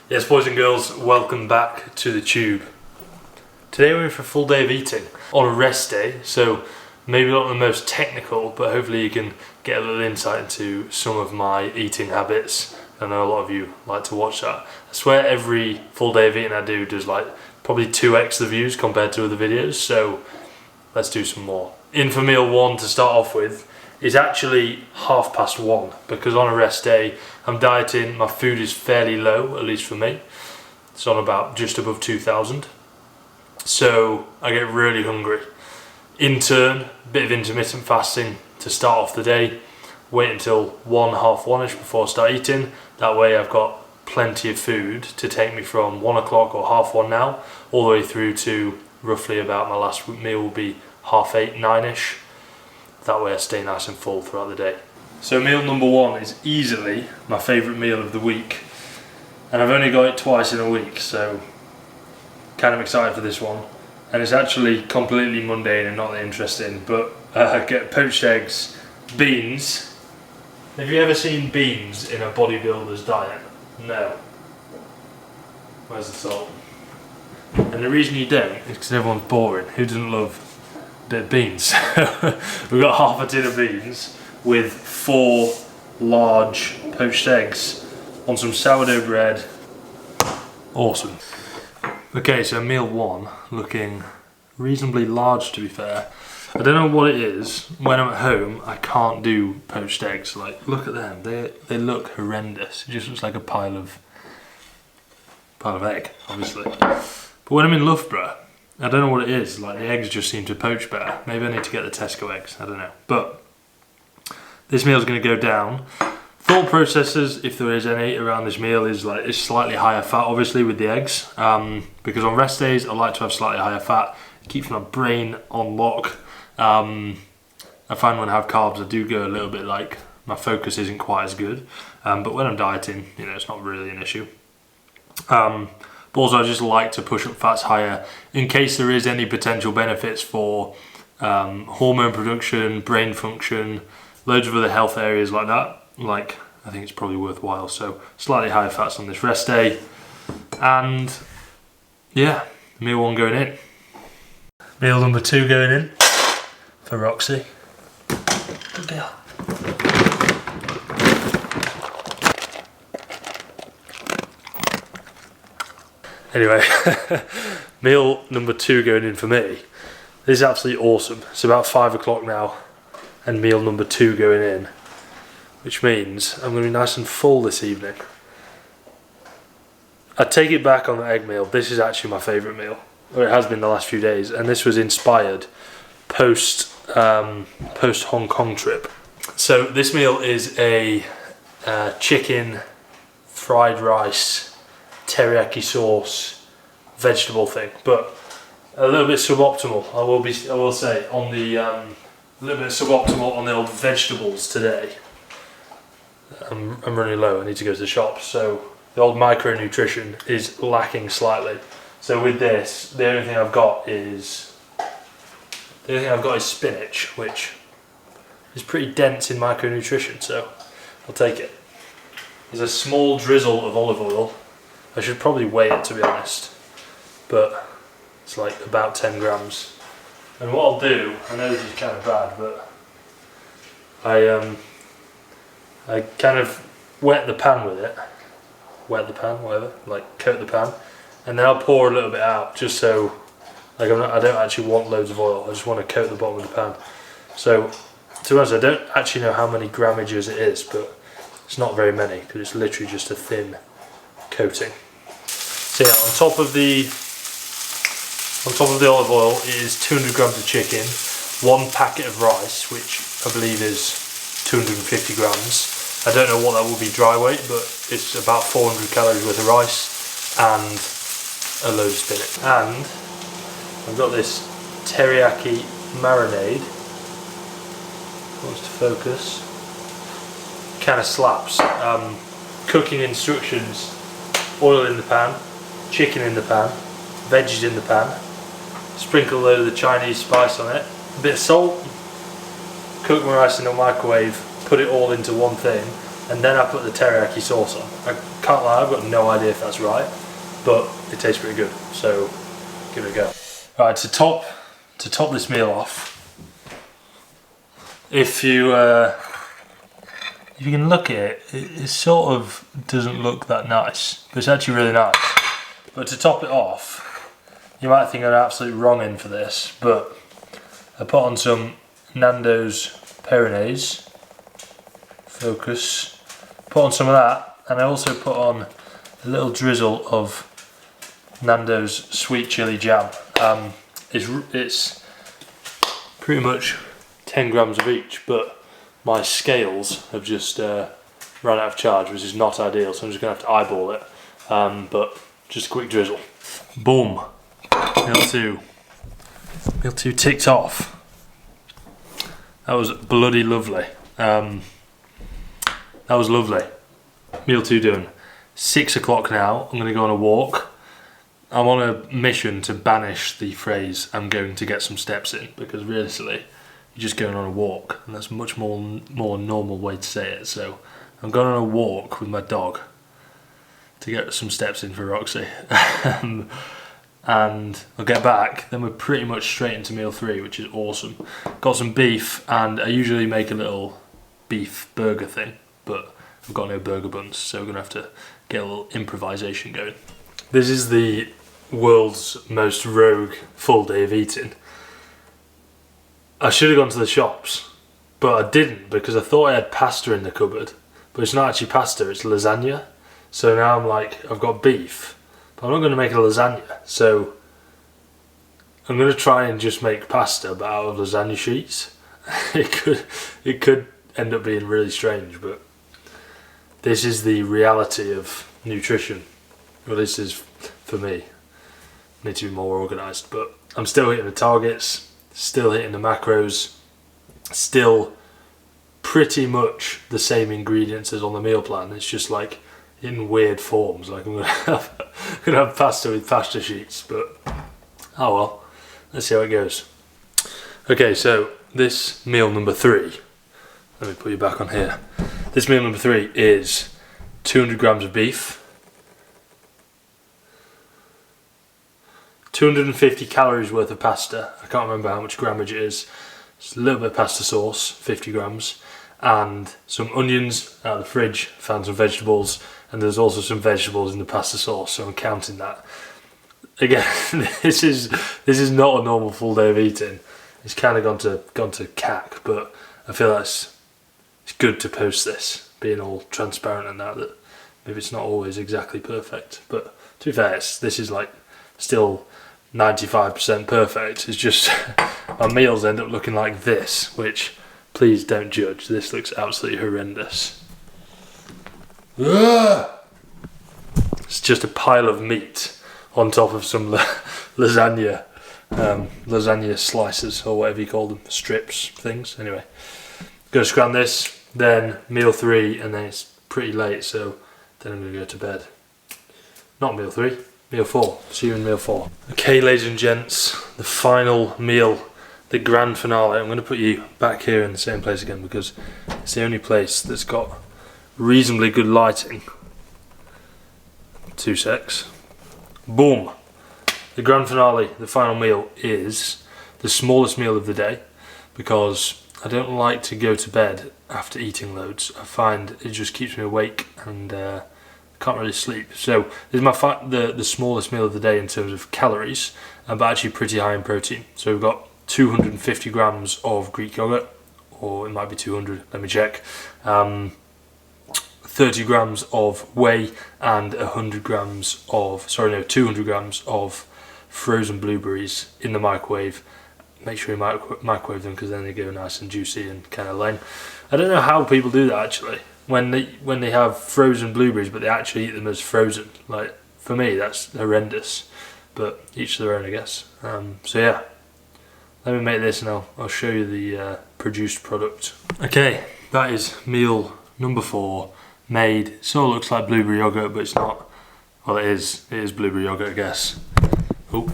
Yes, boys and girls, welcome back to the tube. Today we're in for a full day of eating on a rest day, so maybe not the most technical, but hopefully you can get a little insight into some of my eating habits. I know a lot of you like to watch that. I swear every full day of eating I do does like probably 2x the views compared to other videos, so let's do some more. In for meal one to start off with is actually 1:30 because on a rest day I'm dieting, my food is fairly low, at least for me. It's on about just above 2,000. So I get really hungry. In turn, a bit of intermittent fasting to start off the day. Wait until 1:30ish before I start eating. That way I've got plenty of food to take me from 1 o'clock or 1:30 now, all the way through to roughly about my last meal will be 8:30, 9ish. That way I stay nice and full throughout the day. So meal number one is easily my favourite meal of the week. And I've only got it twice in a week, so kind of excited for this one. And it's actually completely mundane and not that interesting, but get poached eggs, beans. Have you ever seen beans in a bodybuilder's diet? No. Where's the salt? And the reason you don't is because everyone's boring. Who doesn't love a bit of beans? We've got half a tin of beans with 4 large poached eggs on some sourdough bread. Awesome. Okay, so meal one, looking reasonably large to be fair. I don't know what it is. When I'm at home, I can't do poached eggs. Like, look at them. They look horrendous. It just looks like a pile of egg, obviously. But when I'm in Loughborough, I don't know what it is. Like, the eggs just seem to poach better. Maybe I need to get the Tesco eggs. I don't know. But this meal's going to go down. Thought processes, if there is any, around this meal is like it's slightly higher fat, obviously, with the eggs. Because on rest days, I like to have slightly higher fat. It keeps my brain on lock. I find when I have carbs, I do go a little bit like my focus isn't quite as good. But when I'm dieting, you know, it's not really an issue. But also, I just like to push up fats higher in case there is any potential benefits for hormone production, brain function, loads of other health areas like that. Like, I think it's probably worthwhile. So slightly higher fats on this rest day. And yeah, meal one going in. Meal number two going in for Roxy. Good girl. Anyway, meal number two going in for me. This is absolutely awesome. It's about 5 o'clock now and meal number two going in, which means I'm going to be nice and full this evening. I take it back on the egg meal. This is actually my favourite meal, or it has been the last few days, and this was inspired post Hong Kong trip. So this meal is a chicken, fried rice, teriaki sauce, vegetable thing, but a little bit suboptimal. I will say on the a little bit suboptimal on the old vegetables today. I'm running low. I need to go to the shop, so the old micronutrition is lacking slightly. So with this, the only thing I've got is spinach, which is pretty dense in micronutrition. So I'll take it. There's a small drizzle of olive oil. I should probably weigh it, to be honest, but it's like about 10 grams. And what I'll do, I know this is kind of bad, but I kind of wet the pan with it. Wet the pan, whatever, like coat the pan. And then I'll pour a little bit out, just so, like I don't actually want loads of oil, I just want to coat the bottom of the pan. So, to be honest, I don't actually know how many grammages it is, but it's not very many, because it's literally just a thin coating. So yeah, on top of the olive oil is 200 grams of chicken, 1 packet of rice, which I believe is 250 grams. I don't know what that will be dry weight, but it's about 400 calories worth of rice and a load of spinach. And I've got this teriyaki marinade. Wants to focus. Kind of slaps. Cooking instructions: oil in the pan, chicken in the pan, veggies in the pan. Sprinkle a load of the Chinese spice on it, a bit of salt. Cook my rice in the microwave. Put it all into one thing, and then I put the teriyaki sauce on. I can't lie, I've got no idea if that's right, but it tastes pretty good, so give it a go. Right, to top this meal off, if you can look at it, it sort of doesn't look that nice, but it's actually really nice. But to top it off, you might think I'm an absolute wrong in for this, but I put on some Nando's Peronaise, focus, put on some of that, and I also put on a little drizzle of Nando's sweet chili jam. It's pretty much 10 grams of each, but my scales have just run out of charge, which is not ideal, so I'm just going to have to eyeball it, but just a quick drizzle. Boom. Meal two ticked off. That was bloody lovely. That was lovely. Meal 2 done. 6 o'clock now. I'm going to go on a walk. I'm on a mission to banish the phrase "I'm going to get some steps in," because realistically, you're just going on a walk, and that's a much more normal way to say it. So I'm going on a walk with my dog to get some steps in for Roxy. And I'll get back, then we're pretty much straight into meal 3, which is awesome. Got some beef, and I usually make a little beef burger thing, but I've got no burger buns, so we're gonna have to get a little improvisation going. This is the world's most rogue full day of eating. I should have gone to the shops, but I didn't, because I thought I had pasta in the cupboard, but it's not actually pasta, it's lasagna. So now I'm like, I've got beef, but I'm not going to make a lasagna, so I'm going to try and just make pasta but out of lasagna sheets. It could end up being really strange, but this is the reality of nutrition. Well, this is for me. I need to be more organised, but I'm still hitting the targets, still hitting the macros, still pretty much the same ingredients as on the meal plan. It's just like in weird forms, like I'm gonna have pasta with pasta sheets, but oh well, let's see how it goes. Okay, so this meal number 3, let me put you back on here. This meal number 3 is 200 grams of beef, 250 calories worth of pasta, I can't remember how much grammage it is, just a little bit of pasta sauce, 50 grams, and some onions out of the fridge, found some vegetables, and there's also some vegetables in the pasta sauce, so I'm counting that. Again, this is not a normal full day of eating. It's kind of gone to cack, but I feel like it's good to post this, being all transparent and that maybe it's not always exactly perfect. But to be fair, this is like still 95% perfect. It's just my meals end up looking like this, which please don't judge. This looks absolutely horrendous. It's just a pile of meat on top of some lasagna slices, or whatever you call them, strips things. Anyway, gonna scran this, then meal 3, and then it's pretty late, so then I'm gonna go to bed. Not meal 3, meal 4. See you in meal 4. Okay, ladies and gents, the final meal, the grand finale. I'm gonna put you back here in the same place again because it's the only place that's got reasonably good lighting. 2 secs. Boom. The grand finale, the final meal, is the smallest meal of the day because I don't like to go to bed after eating loads. I find it just keeps me awake and can't really sleep. So this is the smallest meal of the day in terms of calories, but actually pretty high in protein. So we've got 250 grams of Greek yogurt, or it might be 200, let me check. 30 grams of whey and 200 grams of frozen blueberries in the microwave. Make sure you microwave them because then they go nice and juicy and kind of lame. I don't know how people do that actually. When they have frozen blueberries, but they actually eat them as frozen. Like for me, that's horrendous. But each their own, I guess. So yeah, let me make this and I'll show you the produced product. Okay, that is meal number 4. Made, sort of looks like blueberry yogurt, but it's not. Well, it is blueberry yogurt, I guess. Oh,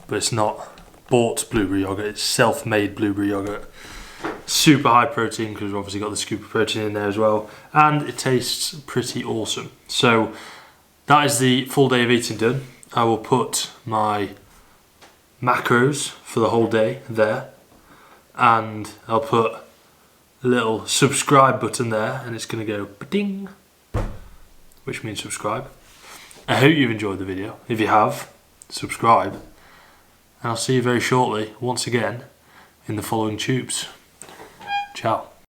but it's not bought blueberry yogurt, it's self-made blueberry yogurt. super high protein because we've obviously got the scoop of protein in there as well, and it tastes pretty awesome. So that is the full day of eating done. I will put my macros for the whole day there, and I'll put a little subscribe button there, and it's going to go ding, which means subscribe. I hope you've enjoyed the video. If you have, subscribe, and I'll see you very shortly once again in the following tubes. Ciao.